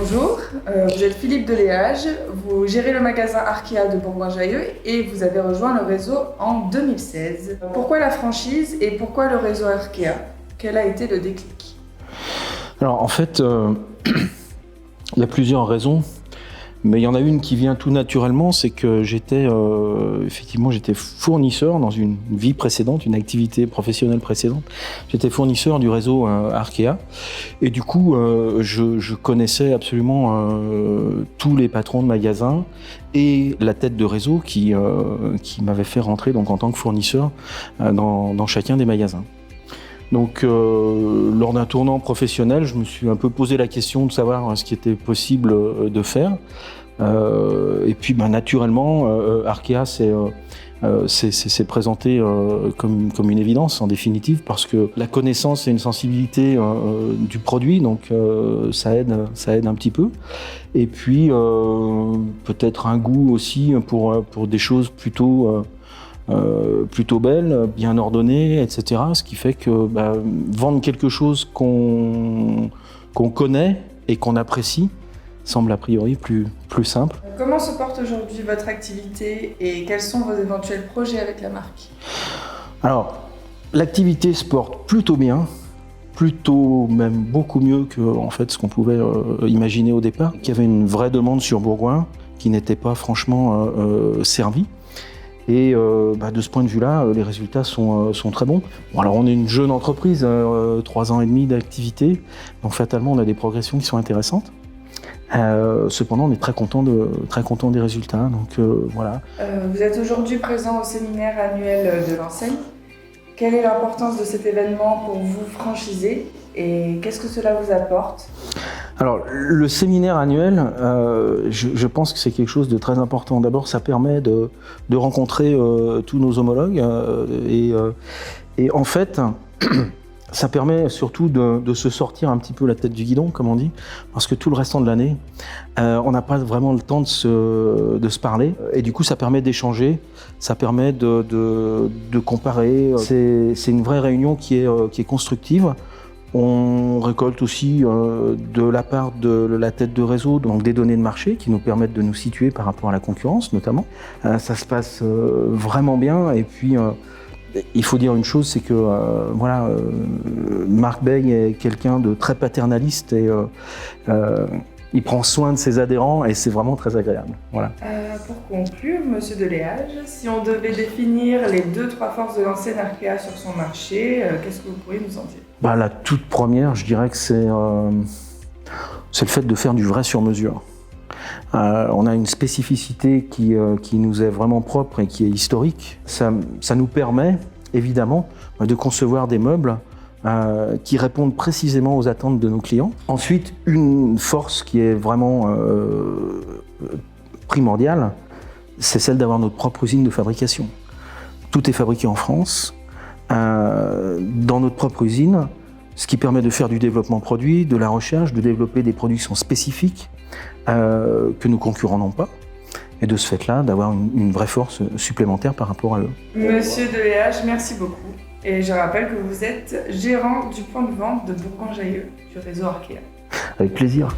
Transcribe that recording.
bonjour, vous êtes Philippe Deléage, vous gérez le magasin Arkea de Bourgoin-Jallieu et vous avez rejoint le réseau en 2016. Pourquoi la franchise et pourquoi le réseau Arkea? Quel a été le déclic? Alors en fait, il y a plusieurs raisons, mais il y en a une qui vient tout naturellement, c'est que j'étais fournisseur dans une vie précédente, une activité professionnelle précédente. J'étais fournisseur du réseau Arkea et du coup, je connaissais absolument tous les patrons de magasins et la tête de réseau qui m'avait fait rentrer donc en tant que fournisseur dans chacun des magasins. Donc, lors d'un tournant professionnel, je me suis un peu posé la question de savoir ce qui était possible de faire. Et puis, naturellement, Arkea s'est présenté comme une évidence, en définitive, parce que la connaissance et une sensibilité du produit, donc ça aide un petit peu. Et puis, peut-être un goût aussi pour des choses plutôt belle, bien ordonnée, etc. Ce qui fait que vendre quelque chose qu'on connaît et qu'on apprécie semble a priori plus simple. Comment se porte aujourd'hui votre activité et quels sont vos éventuels projets avec la marque? Alors, l'activité se porte plutôt bien, plutôt même beaucoup mieux que en fait, ce qu'on pouvait imaginer au départ. Il y avait une vraie demande sur Bourgoin qui n'était pas franchement servie. Et de ce point de vue-là, les résultats sont très bons. Bon, alors on est une jeune entreprise, 3 ans et demi d'activité, donc fatalement on a des progressions qui sont intéressantes. Cependant, on est très content des résultats. Donc voilà. Vous êtes aujourd'hui présent au séminaire annuel de l'enseigne. Quelle est l'importance de cet événement pour vous franchisés et qu'est-ce que cela vous apporte? Alors, le séminaire annuel, je pense que c'est quelque chose de très important. D'abord, ça permet de rencontrer tous nos homologues et en fait, ça permet surtout de se sortir un petit peu la tête du guidon, comme on dit, parce que tout le restant de l'année, on n'a pas vraiment le temps de se parler. Et du coup, ça permet d'échanger, ça permet de comparer. C'est une vraie réunion qui est constructive. On récolte aussi de la part de la tête de réseau, donc des données de marché qui nous permettent de nous situer par rapport à la concurrence notamment. Ça se passe vraiment bien et puis il faut dire une chose, c'est que Marc Bey est quelqu'un de très paternaliste et il prend soin de ses adhérents et c'est vraiment très agréable. Voilà. Pour conclure, Monsieur Deléage, si on devait définir les 2-3 forces de l'enseigne Arkea sur son marché, qu'est-ce que vous pourriez nous en dire? La toute première, je dirais que c'est le fait de faire du vrai sur-mesure. On a une spécificité qui nous est vraiment propre et qui est historique. Ça nous permet, évidemment, de concevoir des meubles qui répondent précisément aux attentes de nos clients. Ensuite, une force qui est vraiment primordiale, c'est celle d'avoir notre propre usine de fabrication. Tout est fabriqué en France, dans notre propre usine, ce qui permet de faire du développement produit, de la recherche, de développer des productions spécifiques que nos concurrents n'ont pas, et de ce fait-là, d'avoir une vraie force supplémentaire par rapport à eux. Monsieur Deléage, merci beaucoup. Et je rappelle que vous êtes gérant du point de vente de Bourgoin-Jallieu, du réseau Arkea. Avec plaisir.